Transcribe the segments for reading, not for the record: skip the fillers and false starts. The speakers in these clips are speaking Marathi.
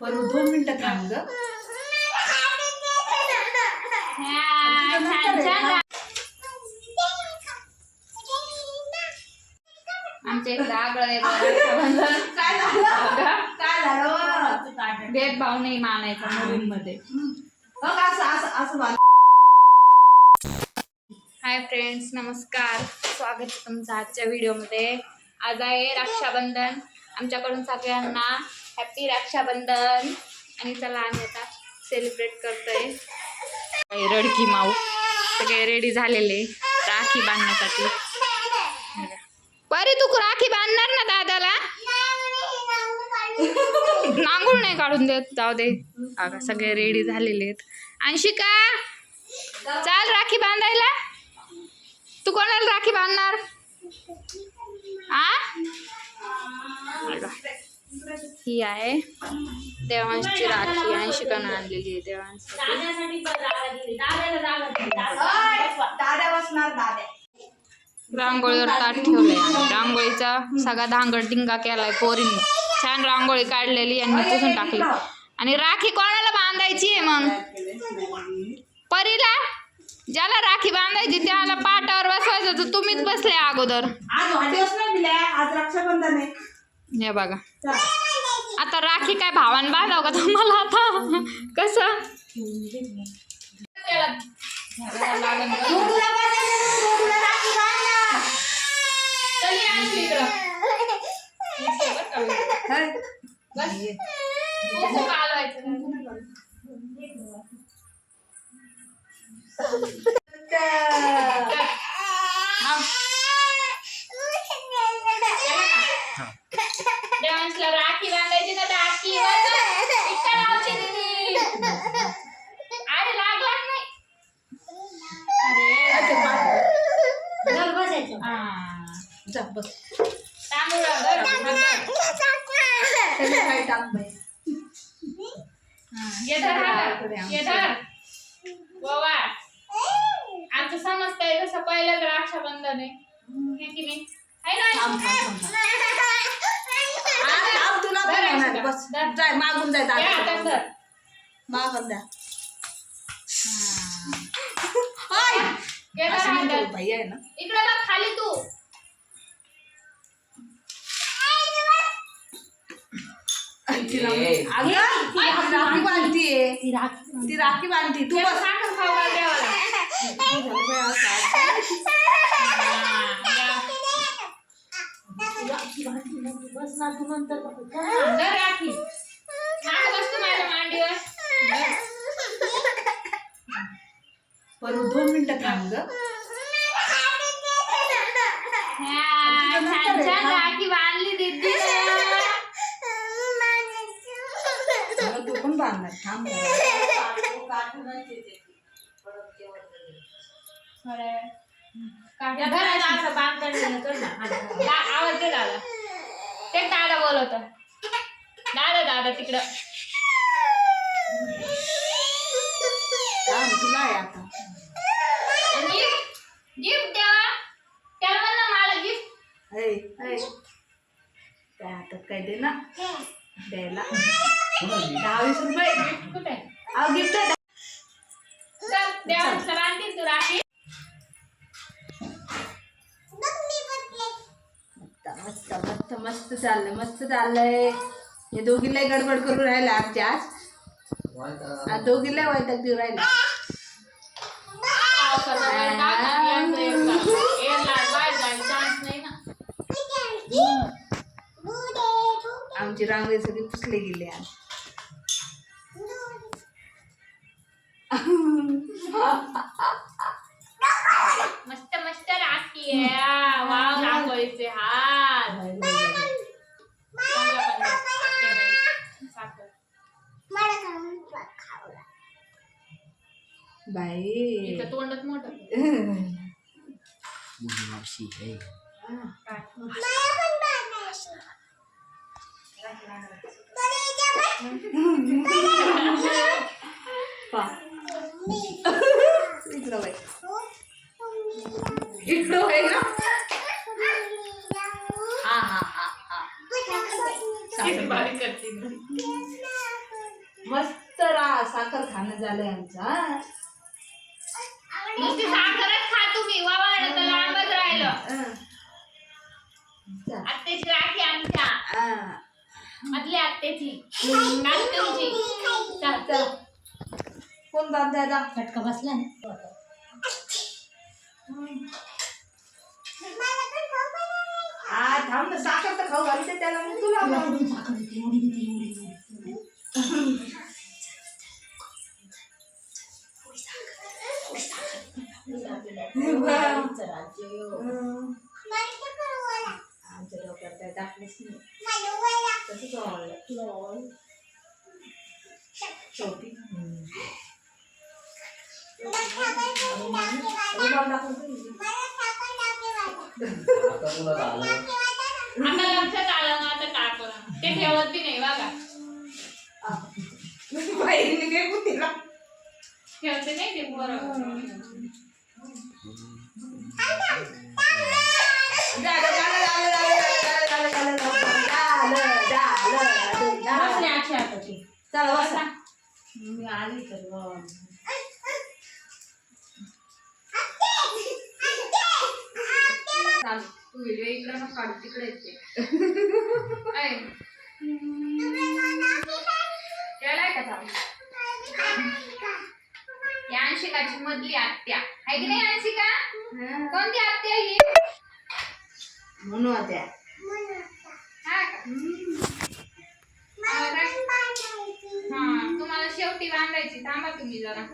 पण 2 मिनिटं थांब ग. आमच्या इकडे आगळ आहे. काय झालं भेदभाव नाही मानायचा मुलींमध्ये. हाय फ्रेंड्स, नमस्कार. स्वागत आहे तुमचं आजच्या व्हिडिओमध्ये. आज आहे रक्षाबंधन. आमच्याकडून सगळ्यांना हॅपी रक्षाबंधन. आणि चला आम्ही आता सेलिब्रेट करतोय. रडकी माऊ सगळे रेडी झालेले राखी बांधण्यासाठी. बरे तू राखी बांधणार ना दादाला? नांगूळ नाही काढून देत, जाऊ दे. अगं सगळे रेडी झालेले आहेत. अंशिका चाल राखी बांधायला. तू कोणाला राखी बांधणार? ही आहे देवांशची राखी. अंशिकानं आणलेली आहे देवांसाठी. रांगोळीवर ताट ठेवलंय आणि रांगोळीचा सगळा धांगडधिंगा केलाय पोरींनी. छान रांगोळी काढलेली यांनी पुसून टाकली. आणि राखी कोणाला बांधायची आहे मग? परीला. ज्याला राखी बांधायची त्याला पाटावर बसवायचं, तर तुम्हीच बसले अगोदर. आज रक्षाबंधन आहे. हे बघा, आता राखी काय भावान बांधाव का तुम्हाला? आता कसं देवांशला राखी बांधायची ना. राखी अरे लागला नाही. आमचं समजतंय जसं पहिलंच रक्षाबंधन आहे की नाही? मागून जाय मागून द्या. इकडे बघ खाली तू. राखी बांधतीये ती राखी बांधती. तू बस. साखर खाऊ देवाला. राखी बसतो माझ्या मांडीवर. पण 2 मिनिटं थांब ग. छान छान राखी बांधली दीदी. तू पण बांधणार थांब. आवाज दे दादा. ते दादा बोलवत. दादा दादा तिकडं. तुला आहे आता गिफ्ट द्यावा. त्याला म्हणा मला गिफ्ट. काय हातात काय दे ना द्यायला. 10-20 रुपये गिफ्ट कुठे? गिफ्ट. चल देवांशला बांधतील तू राखी. मस्त मस्त मस्त चाललंय. मस्त चाललंय. हे दोघीला गडबड करून राहिला आमच्या आज. दोघीला वैताग देऊ राहिला. आमची रांगोळी सगळी पुसली गेली आज. मस्त मस्त राखी आहे. वाव रांगोळीचे हात. बाई तोंडच मोठं. इकडं आहे ना. हा हा हा हा. बारीक करते. मस्त साखर खाणं झालंय आमचं. हा नुसती साखरच खा तुम्ही, वावाळलं तर लांबच राहिलं. आत्याची राखी आमच्या मधल्या आत्याची नाश्त्यांची. चल चल कोण दादा फटका बसला ना. हा थांब ना, साखर तर खाऊ घालते त्याला, मग तुला तुला मग. कुठून साखर येते? एवढी किती एवढी. आमच्या डोक्यात काय टाकलंच नाही. तसंच आवडलं. शेवटी आता लक्षात आलं ना, आता टाकलं ते ठेवत बी नाही बघा. ठेवते नाही ते बरोबर. बसले आठशे आताची. चला बसा. मी आली तर तू व्हिडिओ इकडे मग काढू तिकडे येते. त्याला का चालू या अंशिकाची मधली आत्या आहे की नाही? अंशिका कोणती आत्या ही? म्हणू त्या हा का? हा तुम्हाला शेवटी बांधायची. थांबा तुम्ही जरा.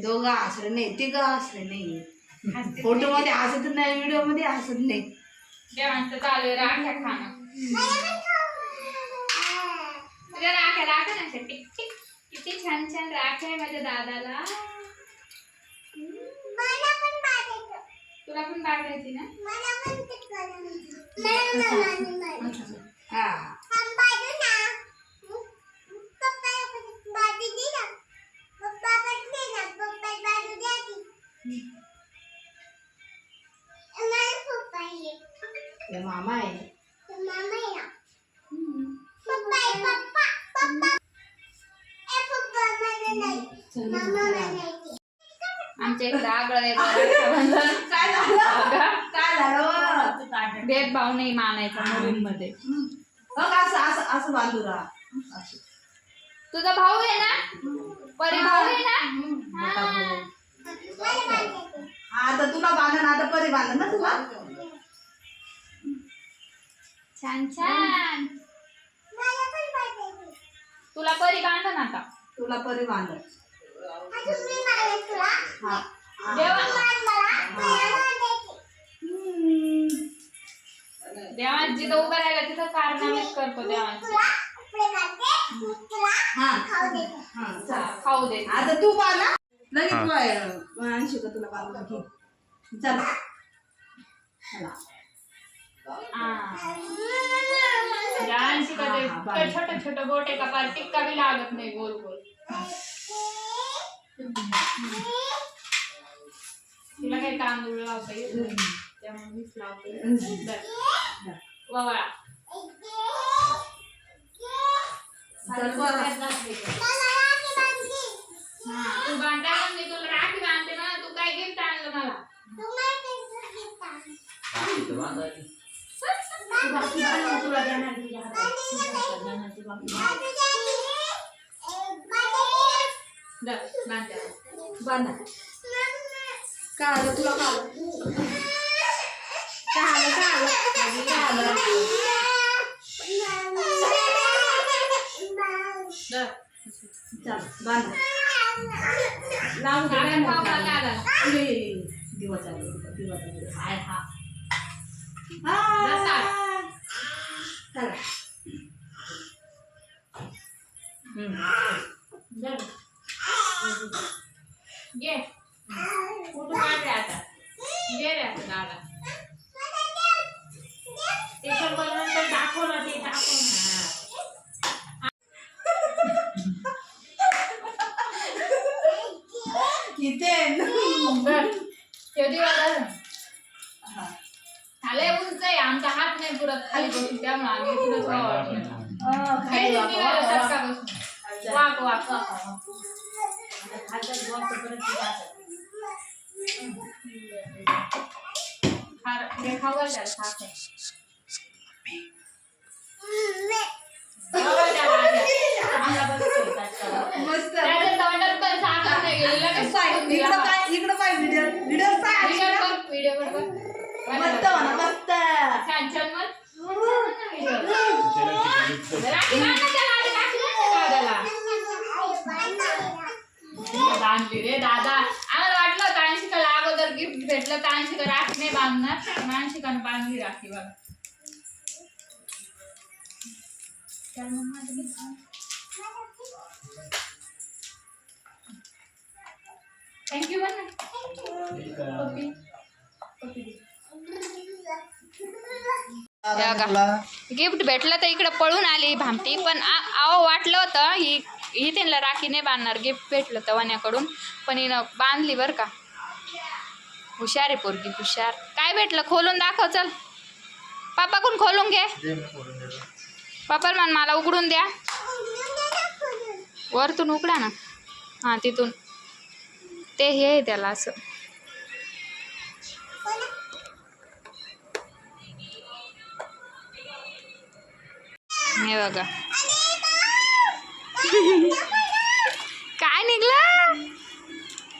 दोघं हसले नाही, तिघं हसले नाही. फोटो मध्ये हसत नाही, व्हिडिओ मध्ये हसत नाही. जेवण चालू आहे. राख्या खाणं. तुझ्या राख्या राख्या ना टिक टिक. किती छान छान राख्या आहे माझ्या दादाला. तुला पण बांधायची ना? हा ते मामा आहे. आमच्या इकडे आगळ आहे रक्षाबंधन. काय झालं? काय झालं? भेदभाव नाही मानायचा मुलींमध्ये. बघ असं असं असं बांधू राहा. असं. तुझा भाऊ आहे ना? परी भाऊ आहे ना? मोठा भाऊ. हा आता तुला बांधन, आता परी बांधन ना तुला. छान छान. तुला परी बांधन आता. तुला परी बांधन. हा देवा जिथं उभं राहिलं तिथं कारनामेच करतो देवांची. हा हा चल. खाऊ दे. आता तू बांधा लगेच आणशी का तुला बांधून घे. चल चला. देवांशी कधी छोटं छोटं बोटे का पार टिक्का बी लागत नाही गोल गोल. तिला काही तांदूळ लावता येत नाही त्यामुळे मीच लावते. वळा तू बांधता पण मी तुला राखी बांधते ना. तू काय गिफ्ट आणलं मला? बांधा. काय आलं तुला? काय आलं? चल बांधा. लावून दिवा चालू. दिवा चालू. हाय हा चला. घे कुठं काढ रे आता. घे रे आता दादा. ते नंतर दाखवलं ते दाखव. किती ठेवती लय उंच आहे आमचा हात नाही पुरत खाली बसून त्यामुळे आम्ही पुढे खाली वाक, वाक, वाक. वाक वाक खालचा बॉक्स परत जातात. हे खाऊ द्या खा मस्त त्याच्या तोंडात पण साखर नाही गेली लगेच सांगून दिला. इकडं पाय व्हिडिओ व्हिडिओ बघ मस्त म्हणा मस्त छान छान मग राखी बांधा त्याला, आधी राखी बांधा दादाला. बांधली रे दादा. आम्हाला वाटलं होतं अंशिकाला अगोदर गिफ्ट भेटलं तर अंशिका राखी नाही बांधणार, पण अंशिकाने बांधली राखी बघा. थँक्यू गिफ्ट भेटलं तर इकडं पळून आली भामटी, पण अहो वाटलं होतं ही त्यांना राखी नाही बांधणार, गिफ्ट भेटलं तर वाण्याकडून, पण हिनं बांधली बरं का. हुशार आहे पोरगी, हुशार. काय भेटलं खोलून दाखव, चल पापाकडून खोलून घे. पापाला मान मला उघडून द्या, वरतून उघडा ना. हां तिथून ते हे आहे त्याला असं. हे बघा काय निघलं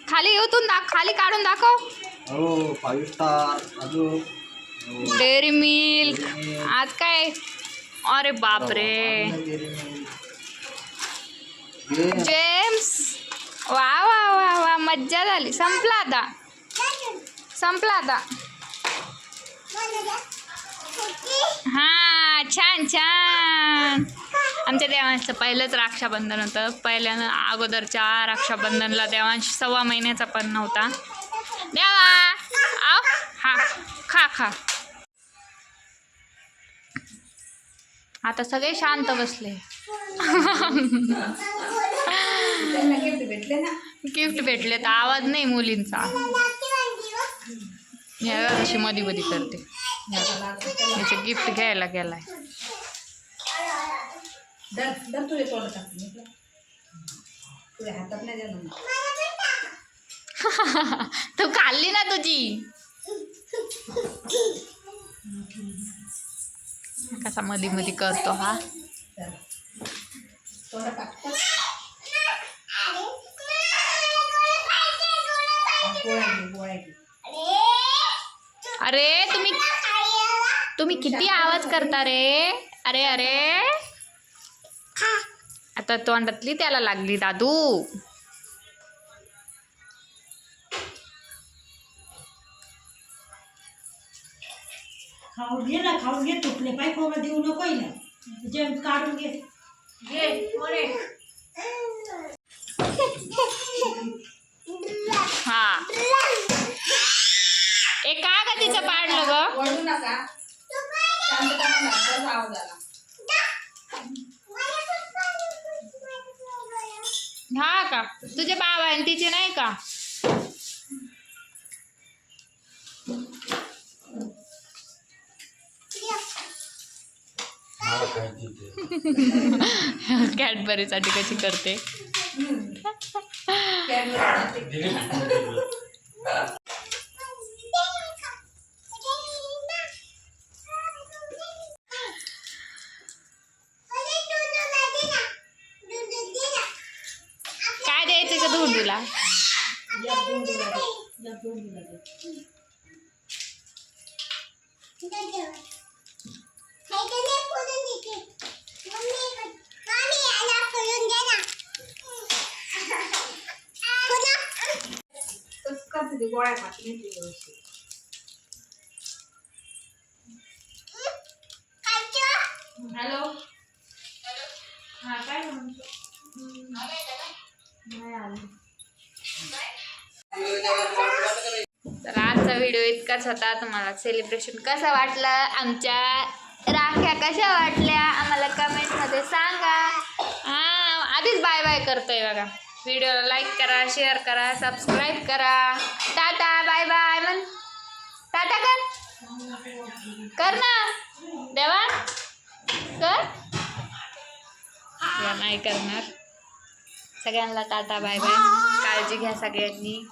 खाली, येऊन खाली काढून दाखव. हो 5 स्टार अजून डेअरी मिल्क. आज काय, अरे बापरे जेम्स. वा वा वा वा मज्जा झाली. संपला आता, संपला आता. हा छान छान. आमच्या देवांचं पहिलंच रक्षाबंधन होतं. पहिल्यानं अगोदरच्या रक्षाबंधनला देवांश 1.25 महिन्याचा पण नव्हता. देवा आव हा खा खा. आता सगळे शांत बसले. गिफ्ट भेटले ना. गिफ्ट भेटले तर आवाज नाही मुलींचा. अशी मधी मधी करते. याचे गिफ्ट घ्यायला गेलाय. दर तुझे तोंड टाकून तुझ्या हातात नाही देणार. तू खाल्ली ना तुझी. कसा मधी मधी करतो हा. तोंड टाकतात. गोळ्या घे. अरे तुम्ही किती आवाज करता रे. अरे अरे आता तोंडातली त्याला लागली दादू. खाऊन घे ना, खाऊन घे. तुटले पाय कोणा देऊ नको ना, जेम काढून घे. हा एक का ग तिचं पाडलं ग. वळू नका. शांतता आवाज आला. हा का तुझे बाबा आणि तिचे नाही का. कॅडबरीसाठी कशी करते. काय द्यायचं का धोंडूला. गोळ्या खाती व्यवस्थित. हॅलो हा काय म्हणतो. तर आजचा व्हिडिओ इतकाच होता. तुम्हाला सेलिब्रेशन कसं वाटलं, आमच्या राख्या कशा वाटल्या आम्हाला कमेंटमध्ये सांगा. आधीच बाय बाय करतोय बघा. व्हिडिओला लाईक करा, शेअर करा, सबस्क्राईब करा. टाटा बाय बाय म्हण. टाटा कर. कर ना देवा कर. नाही करणार. सगळ्यांना टाटा बाय बाय. काळजी घ्या सगळ्यांनी.